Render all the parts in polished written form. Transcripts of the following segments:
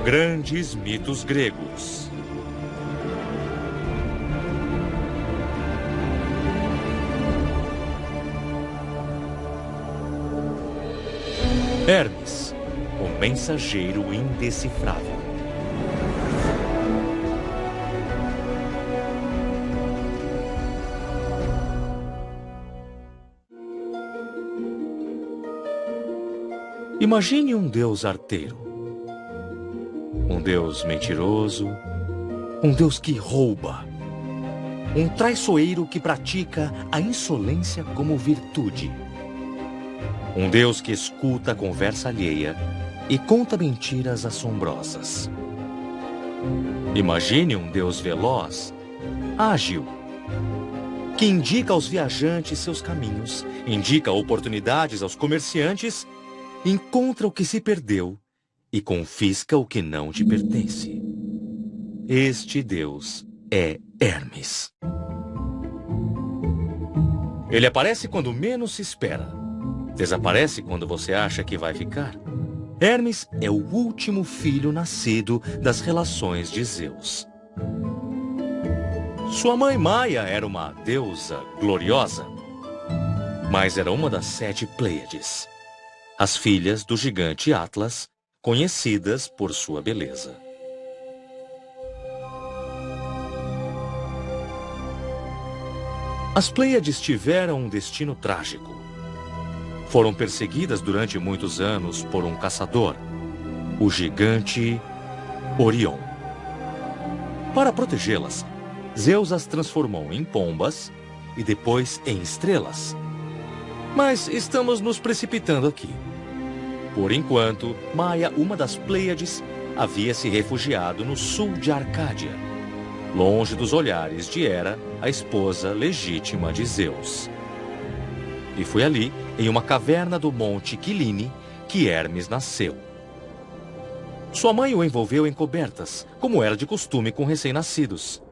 Grandes mitos gregos. Hermes, o mensageiro indecifrável. Imagine um deus arteiro, um deus mentiroso, um deus que rouba, um traiçoeiro que pratica a insolência como virtude, um deus que escuta a conversa alheia e conta mentiras assombrosas. Imagine um deus veloz, ágil, que indica aos viajantes seus caminhos, indica oportunidades aos comerciantes, encontra o que se perdeu e confisca o que não te pertence. Este Deus é Hermes. Ele aparece quando menos se espera. Desaparece quando você acha que vai ficar. Hermes é o último filho nascido das relações de Zeus. Sua mãe Maia era uma deusa gloriosa, mas era uma das 7 Pleiades, as filhas do gigante Atlas, conhecidas por sua beleza. As Pleiades tiveram um destino trágico. Foram perseguidas durante muitos anos por um caçador, o gigante Orion. Para protegê-las, Zeus as transformou em pombas e depois em estrelas. Mas estamos nos precipitando aqui. Por enquanto, Maia, uma das Pleiades, havia se refugiado no sul de Arcádia, longe dos olhares de Hera, a esposa legítima de Zeus. E foi ali, em uma caverna do monte Quiline, que Hermes nasceu. Sua mãe o envolveu em cobertas, como era de costume com recém-nascidos.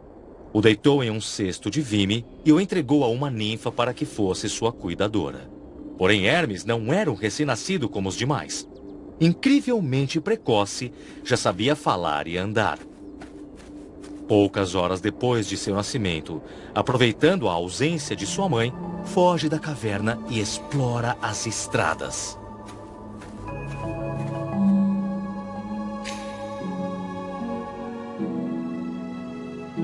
O deitou em um cesto de vime e o entregou a uma ninfa para que fosse sua cuidadora. Porém, Hermes não era um recém-nascido como os demais. Incrivelmente precoce, já sabia falar e andar. Poucas horas depois de seu nascimento, aproveitando a ausência de sua mãe, foge da caverna e explora as estradas.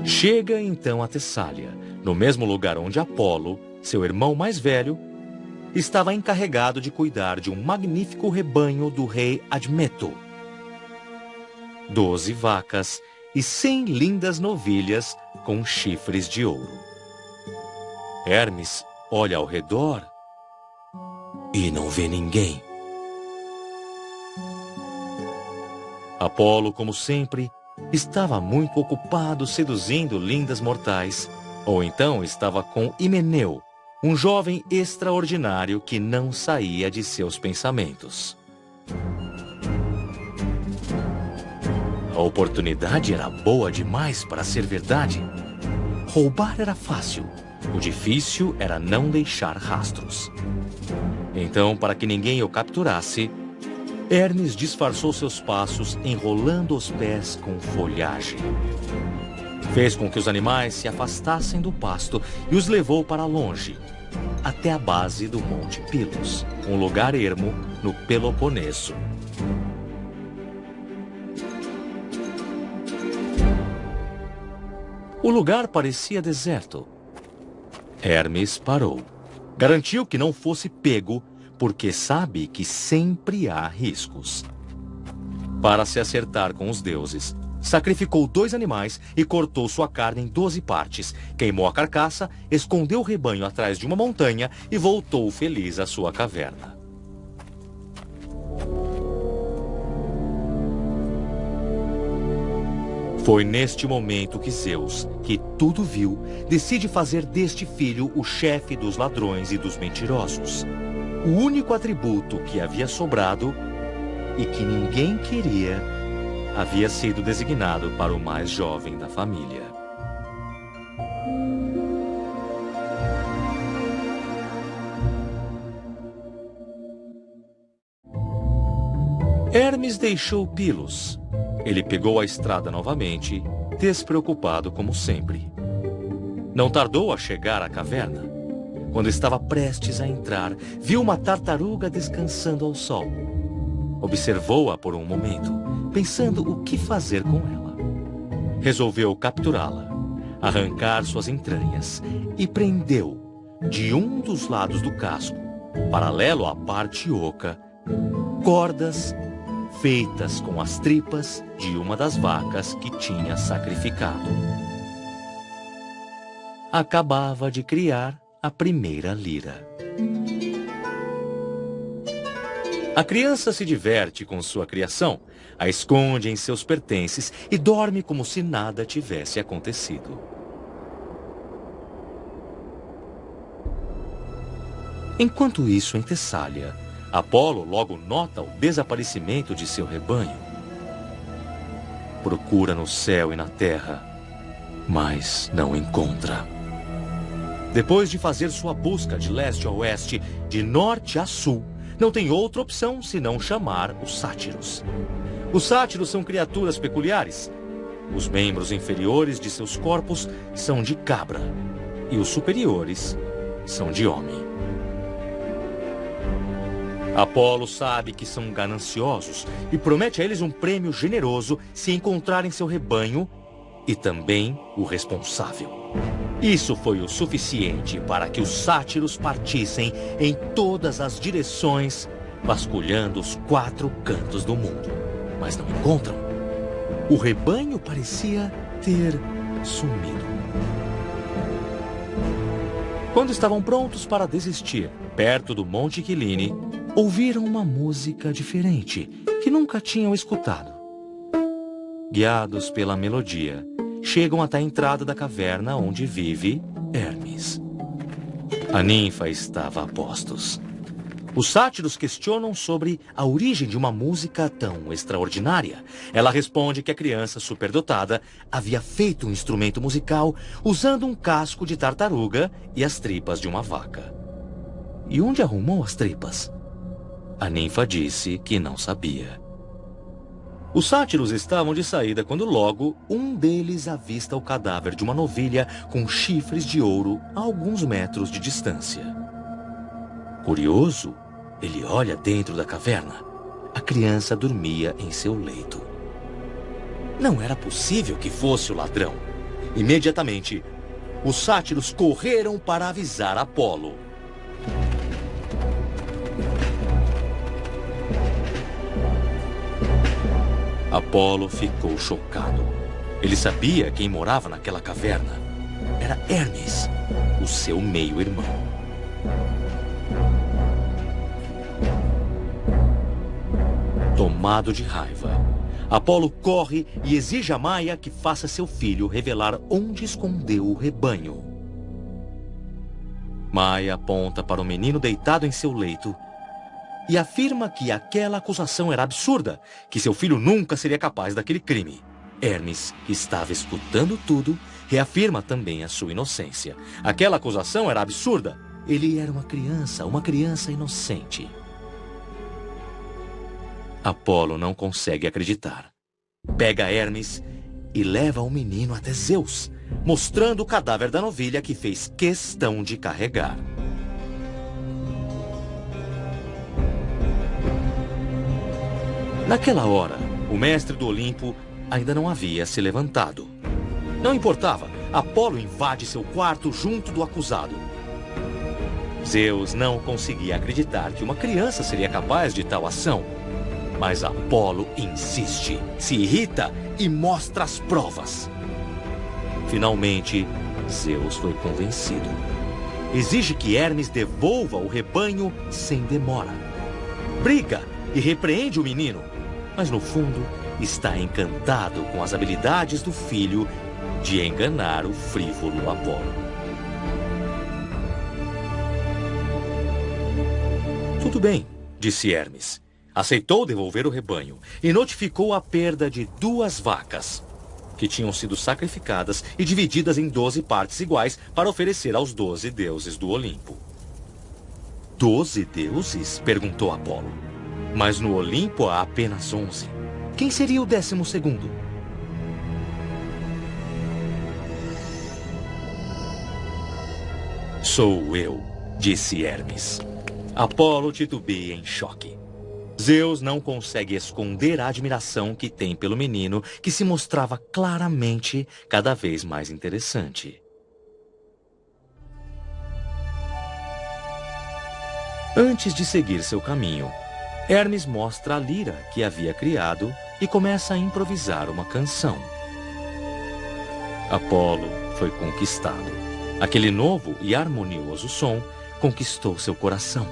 Chega então a Tessália, no mesmo lugar onde Apolo, seu irmão mais velho, estava encarregado de cuidar de um magnífico rebanho do rei Admeto. 12 vacas e 100 lindas novilhas com chifres de ouro. Hermes olha ao redor e não vê ninguém. Apolo, como sempre, estava muito ocupado seduzindo lindas mortais, ou então estava com Himeneu, um jovem extraordinário que não saía de seus pensamentos. A oportunidade era boa demais para ser verdade. Roubar era fácil. O difícil era não deixar rastros. Então, para que ninguém o capturasse, Hermes disfarçou seus passos enrolando os pés com folhagem. Fez com que os animais se afastassem do pasto e os levou para longe, até a base do Monte Pilos, um lugar ermo no Peloponeso. O lugar parecia deserto. Hermes parou. Garantiu que não fosse pego, porque sabe que sempre há riscos. Para se acertar com os deuses, sacrificou 2 animais e cortou sua carne em 12 partes. Queimou a carcaça, escondeu o rebanho atrás de uma montanha e voltou feliz à sua caverna. Foi neste momento que Zeus, que tudo viu, decide fazer deste filho o chefe dos ladrões e dos mentirosos. O único atributo que havia sobrado e que ninguém queria havia sido designado para o mais jovem da família. Hermes deixou Pilos. Ele pegou a estrada novamente, despreocupado como sempre. Não tardou a chegar à caverna. Quando estava prestes a entrar, viu uma tartaruga descansando ao sol. Observou-a por um momento, pensando o que fazer com ela. Resolveu capturá-la, arrancar suas entranhas e prendeu, de um dos lados do casco, paralelo à parte oca, cordas feitas com as tripas de uma das vacas que tinha sacrificado. Acabava de criar a primeira lira. A criança se diverte com sua criação, a esconde em seus pertences e dorme como se nada tivesse acontecido. Enquanto isso, em Tessália, Apolo logo nota o desaparecimento de seu rebanho. Procura no céu e na terra, mas não encontra. Depois de fazer sua busca de leste a oeste, de norte a sul, não tem outra opção senão chamar os sátiros. Os sátiros são criaturas peculiares. Os membros inferiores de seus corpos são de cabra e os superiores são de homem. Apolo sabe que são gananciosos e promete a eles um prêmio generoso se encontrarem seu rebanho e também o responsável. Isso foi o suficiente para que os sátiros partissem em todas as direções, vasculhando os 4 cantos do mundo. Mas não encontram. O rebanho parecia ter sumido. Quando estavam prontos para desistir, perto do Monte Quiline, ouviram uma música diferente que nunca tinham escutado. Guiados pela melodia, chegam até a entrada da caverna onde vive Hermes. A ninfa estava a postos. Os sátiros questionam sobre a origem de uma música tão extraordinária. Ela responde que a criança superdotada havia feito um instrumento musical usando um casco de tartaruga e as tripas de uma vaca. E onde arrumou as tripas? A ninfa disse que não sabia. Os sátiros estavam de saída quando logo um deles avista o cadáver de uma novilha com chifres de ouro a alguns metros de distância. Curioso, ele olha dentro da caverna. A criança dormia em seu leito. Não era possível que fosse o ladrão. Imediatamente, os sátiros correram para avisar Apolo. Apolo ficou chocado. Ele sabia quem morava naquela caverna. Era Hermes, o seu meio-irmão. Tomado de raiva, Apolo corre e exige a Maia que faça seu filho revelar onde escondeu o rebanho. Maia aponta para o menino deitado em seu leito e afirma que aquela acusação era absurda, que seu filho nunca seria capaz daquele crime. Hermes, que estava escutando tudo, reafirma também a sua inocência. Aquela acusação era absurda. Ele era uma criança inocente. Apolo não consegue acreditar. Pega Hermes e leva o menino até Zeus, mostrando o cadáver da novilha que fez questão de carregar. Naquela hora, o mestre do Olimpo ainda não havia se levantado. Não importava, Apolo invade seu quarto junto do acusado. Zeus não conseguia acreditar que uma criança seria capaz de tal ação. Mas Apolo insiste, se irrita e mostra as provas. Finalmente, Zeus foi convencido. Exige que Hermes devolva o rebanho sem demora. Briga e repreende o menino, mas no fundo está encantado com as habilidades do filho de enganar o frívolo Apolo. Tudo bem, disse Hermes. Aceitou devolver o rebanho e notificou a perda de 2 vacas, que tinham sido sacrificadas e divididas em 12 partes iguais para oferecer aos 12 deuses do Olimpo. 12 deuses? Perguntou Apolo. Mas no Olimpo há apenas 11. Quem seria o 12º? Sou eu, disse Hermes. Apolo titubeia em choque. Zeus não consegue esconder a admiração que tem pelo menino, que se mostrava claramente cada vez mais interessante. Antes de seguir seu caminho, Hermes mostra a lira que havia criado e começa a improvisar uma canção. Apolo foi conquistado. Aquele novo e harmonioso som conquistou seu coração.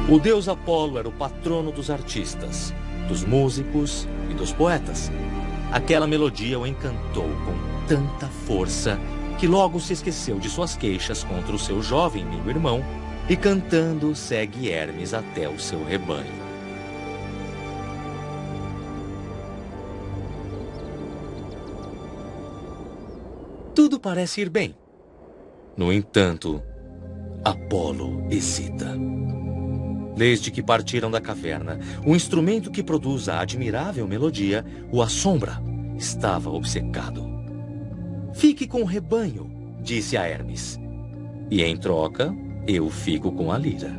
O deus Apolo era o patrono dos artistas, dos músicos e dos poetas. Aquela melodia o encantou com tanta força que logo se esqueceu de suas queixas contra o seu jovem meio-irmão e, cantando, segue Hermes até o seu rebanho. Tudo parece ir bem. No entanto, Apolo hesita. Desde que partiram da caverna, o instrumento que produz a admirável melodia o assombra. Estava obcecado. Fique com o rebanho, disse a Hermes. E em troca, eu fico com a lira.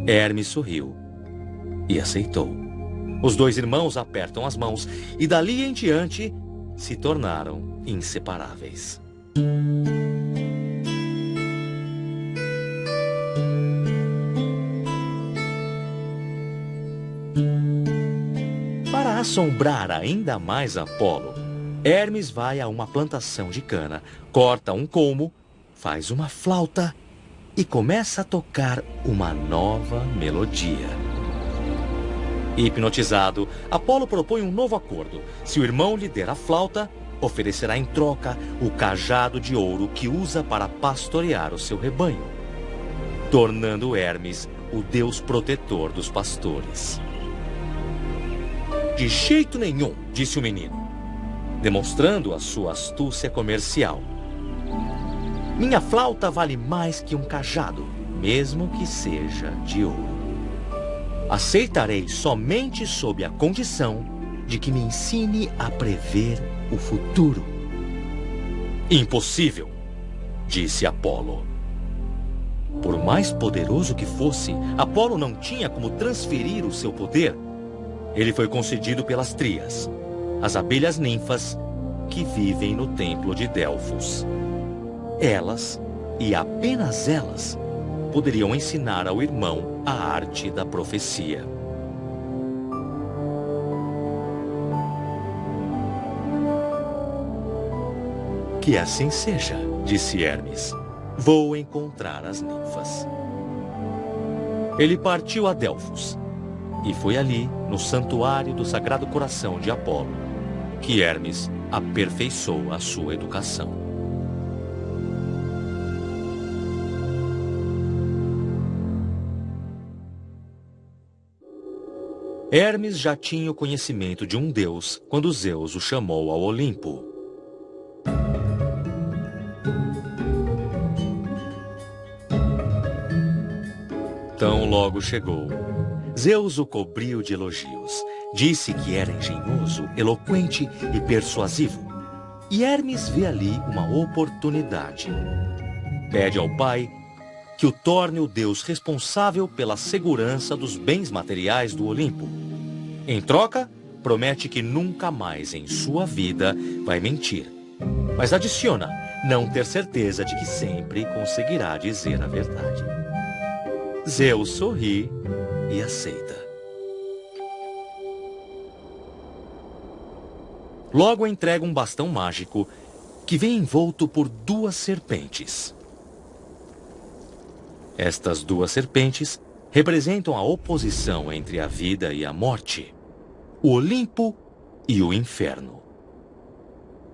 Hermes sorriu e aceitou. Os dois irmãos apertam as mãos e dali em diante se tornaram inseparáveis. Para assombrar ainda mais Apolo, Hermes vai a uma plantação de cana, corta um colmo, faz uma flauta e começa a tocar uma nova melodia. Hipnotizado, Apolo propõe um novo acordo. Se o irmão lhe der a flauta, oferecerá em troca o cajado de ouro que usa para pastorear o seu rebanho, tornando Hermes o deus protetor dos pastores. De jeito nenhum, disse o menino, demonstrando a sua astúcia comercial. Minha flauta vale mais que um cajado, mesmo que seja de ouro. Aceitarei somente sob a condição de que me ensine a prever o futuro. Impossível, disse Apolo. Por mais poderoso que fosse, Apolo não tinha como transferir o seu poder. Ele foi concedido pelas Trías, as abelhas ninfas que vivem no templo de Delfos. Elas, e apenas elas, poderiam ensinar ao irmão a arte da profecia. Que assim seja, disse Hermes. Vou encontrar as ninfas. Ele partiu a Delfos. E foi ali, no santuário do Sagrado Coração de Apolo, que Hermes aperfeiçoou a sua educação. Hermes já tinha o conhecimento de um deus quando Zeus o chamou ao Olimpo. Tão logo chegou, Zeus o cobriu de elogios. Disse que era engenhoso, eloquente e persuasivo. E Hermes vê ali uma oportunidade. Pede ao pai que o torne o deus responsável pela segurança dos bens materiais do Olimpo. Em troca, promete que nunca mais em sua vida vai mentir. Mas adiciona não ter certeza de que sempre conseguirá dizer a verdade. Zeus sorri e aceita. Logo entrega um bastão mágico que vem envolto por 2 serpentes. Estas 2 serpentes representam a oposição entre a vida e a morte, o Olimpo e o inferno.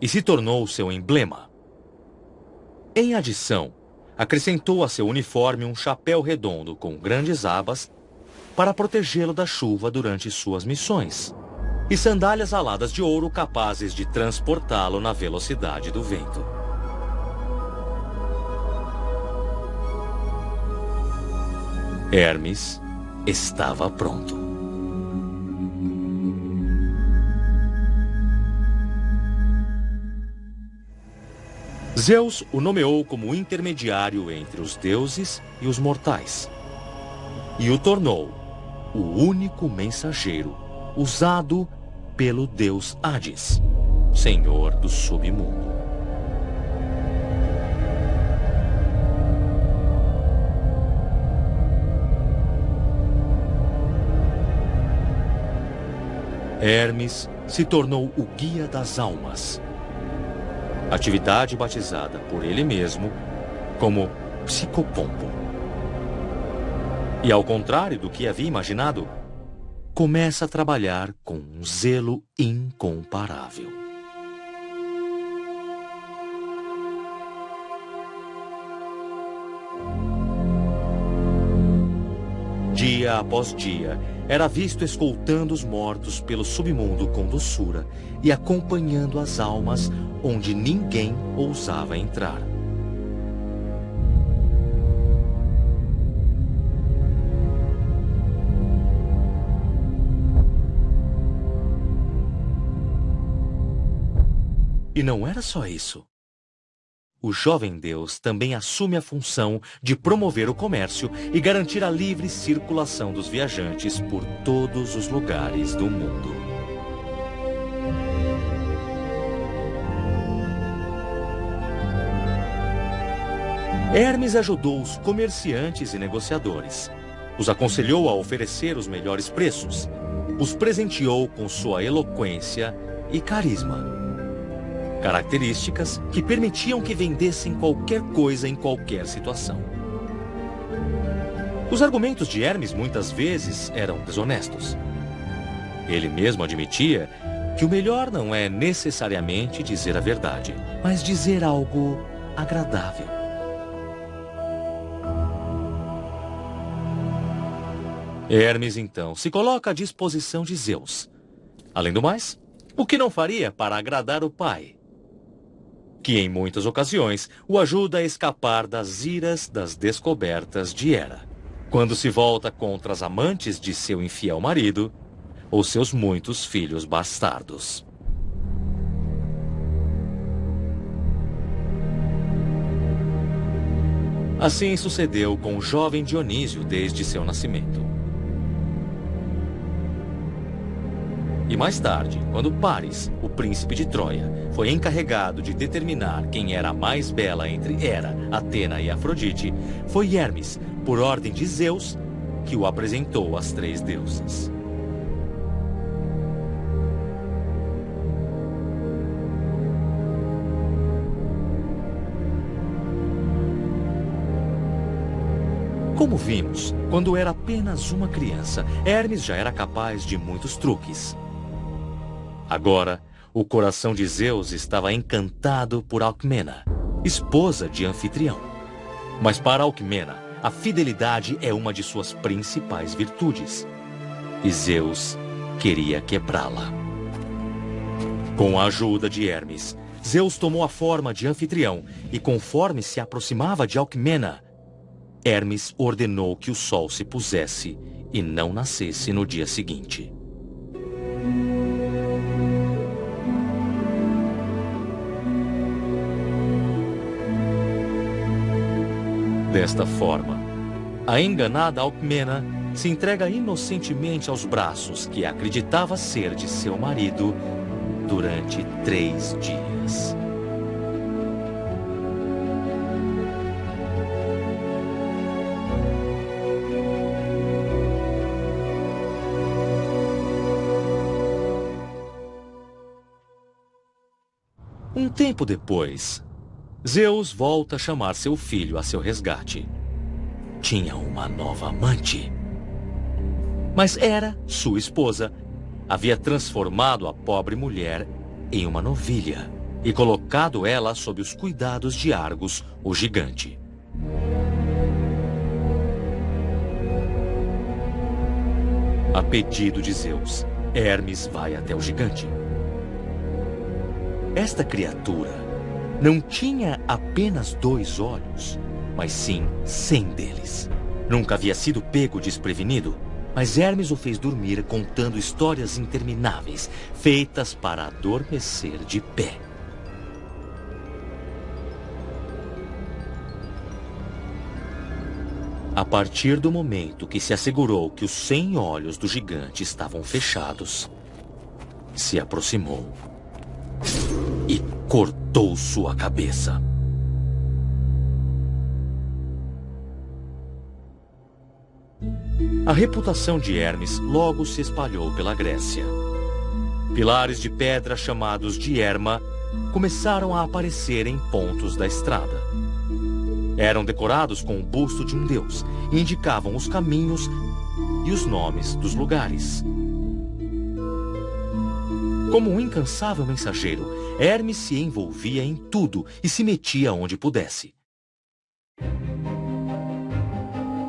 E se tornou seu emblema. Em adição, acrescentou a seu uniforme um chapéu redondo com grandes abas para protegê-lo da chuva durante suas missões, e sandálias aladas de ouro capazes de transportá-lo na velocidade do vento. Hermes estava pronto. Zeus o nomeou como intermediário entre os deuses e os mortais, e o tornou o único mensageiro usado pelo deus Hades, senhor do submundo. Hermes se tornou o guia das almas, atividade batizada por ele mesmo como psicopompo. E ao contrário do que havia imaginado, começa a trabalhar com um zelo incomparável. Dia após dia, era visto escoltando os mortos pelo submundo com doçura e acompanhando as almas onde ninguém ousava entrar. E não era só isso. O jovem deus também assume a função de promover o comércio e garantir a livre circulação dos viajantes por todos os lugares do mundo. Hermes ajudou os comerciantes e negociadores, os aconselhou a oferecer os melhores preços, os presenteou com sua eloquência e carisma. Características que permitiam que vendessem qualquer coisa em qualquer situação. Os argumentos de Hermes muitas vezes eram desonestos. Ele mesmo admitia que o melhor não é necessariamente dizer a verdade, mas dizer algo agradável. Hermes, então, se coloca à disposição de Zeus. Além do mais, o que não faria para agradar o pai, que em muitas ocasiões o ajuda a escapar das iras das descobertas de Hera, quando se volta contra as amantes de seu infiel marido ou seus muitos filhos bastardos. Assim sucedeu com o jovem Dionísio desde seu nascimento. E mais tarde, quando Paris, o príncipe de Troia, foi encarregado de determinar quem era a mais bela entre Hera, Atena e Afrodite, foi Hermes, por ordem de Zeus, que o apresentou às três deusas. Como vimos, quando era apenas uma criança, Hermes já era capaz de muitos truques. Agora, o coração de Zeus estava encantado por Alcmena, esposa de Anfitrião. Mas para Alcmena, a fidelidade é uma de suas principais virtudes. E Zeus queria quebrá-la. Com a ajuda de Hermes, Zeus tomou a forma de Anfitrião e, conforme se aproximava de Alcmena, Hermes ordenou que o sol se pusesse e não nascesse no dia seguinte. Desta forma, a enganada Alcmena se entrega inocentemente aos braços que acreditava ser de seu marido durante 3 dias. Um tempo depois, Zeus volta a chamar seu filho a seu resgate. Tinha uma nova amante. Mas Hera, sua esposa, havia transformado a pobre mulher em uma novilha e colocado ela sob os cuidados de Argos, o gigante. A pedido de Zeus, Hermes vai até o gigante. Esta criatura não tinha apenas 2 olhos, mas sim 100 deles. Nunca havia sido pego desprevenido, mas Hermes o fez dormir contando histórias intermináveis, feitas para adormecer de pé. A partir do momento que se assegurou que os 100 olhos do gigante estavam fechados, se aproximou e cortou sua cabeça. A reputação de Hermes logo se espalhou pela Grécia. Pilares de pedra chamados de Herma começaram a aparecer em pontos da estrada. Eram decorados com o busto de um deus e indicavam os caminhos e os nomes dos lugares. Como um incansável mensageiro, Hermes se envolvia em tudo e se metia onde pudesse.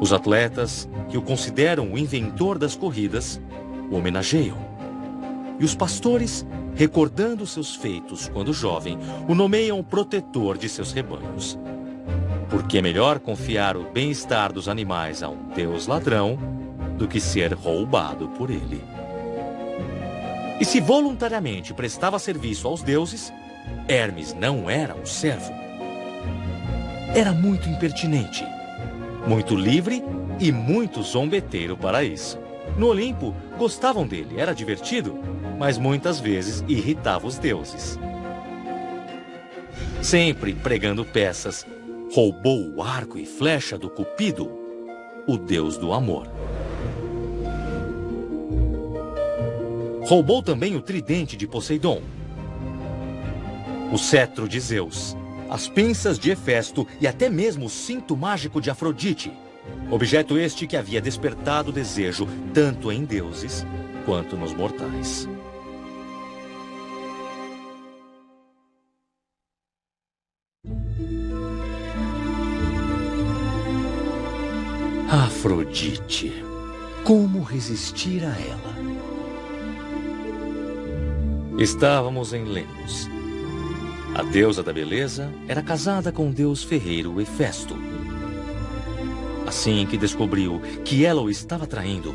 Os atletas, que o consideram o inventor das corridas, o homenageiam. E os pastores, recordando seus feitos quando jovem, o nomeiam o protetor de seus rebanhos. Porque é melhor confiar o bem-estar dos animais a um deus ladrão do que ser roubado por ele. E se voluntariamente prestava serviço aos deuses, Hermes não era um servo. Era muito impertinente, muito livre e muito zombeteiro para isso. No Olimpo, gostavam dele, era divertido, mas muitas vezes irritava os deuses. Sempre pregando peças, roubou o arco e flecha do Cupido, o deus do amor. Roubou também o tridente de Poseidon, o cetro de Zeus, as pinças de Hefesto e até mesmo o cinto mágico de Afrodite, objeto este que havia despertado desejo tanto em deuses quanto nos mortais. Afrodite. Como resistir a ela? Estávamos em Lemnos. A deusa da beleza era casada com o deus ferreiro Hefesto. Assim que descobriu que ela o estava traindo,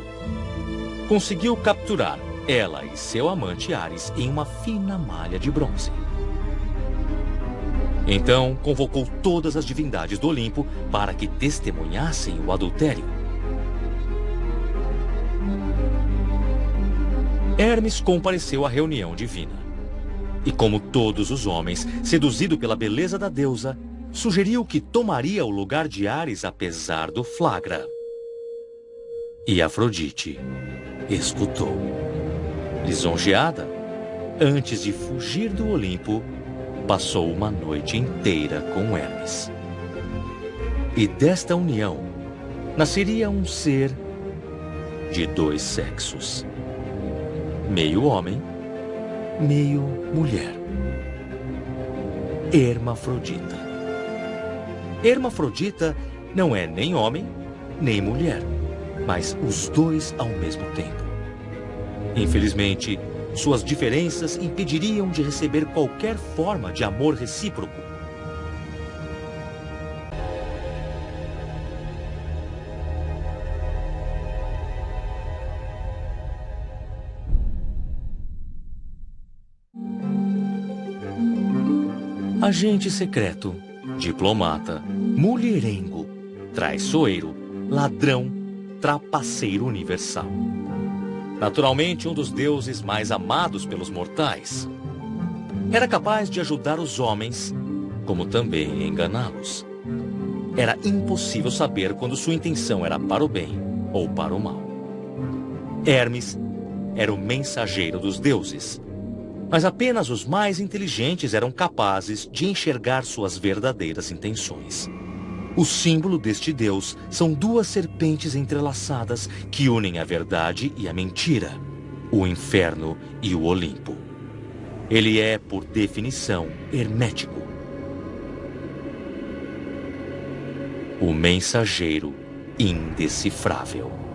conseguiu capturar ela e seu amante Ares em uma fina malha de bronze. Então convocou todas as divindades do Olimpo para que testemunhassem o adultério. Hermes compareceu à reunião divina. E como todos os homens, seduzido pela beleza da deusa, sugeriu que tomaria o lugar de Ares apesar do flagra. E Afrodite escutou. Lisonjeada, antes de fugir do Olimpo, passou uma noite inteira com Hermes. E desta união nasceria um ser de dois sexos. Meio homem, meio mulher. Hermafrodita. Hermafrodita não é nem homem, nem mulher, mas os dois ao mesmo tempo. Infelizmente, suas diferenças impediriam de receber qualquer forma de amor recíproco. Agente secreto, diplomata, mulherengo, traiçoeiro, ladrão, trapaceiro universal. Naturalmente, um dos deuses mais amados pelos mortais. Era capaz de ajudar os homens, como também enganá-los. Era impossível saber quando sua intenção era para o bem ou para o mal. Hermes era o mensageiro dos deuses, mas apenas os mais inteligentes eram capazes de enxergar suas verdadeiras intenções. O símbolo deste deus são duas serpentes entrelaçadas que unem a verdade e a mentira, o inferno e o Olimpo. Ele é, por definição, hermético. O mensageiro indecifrável.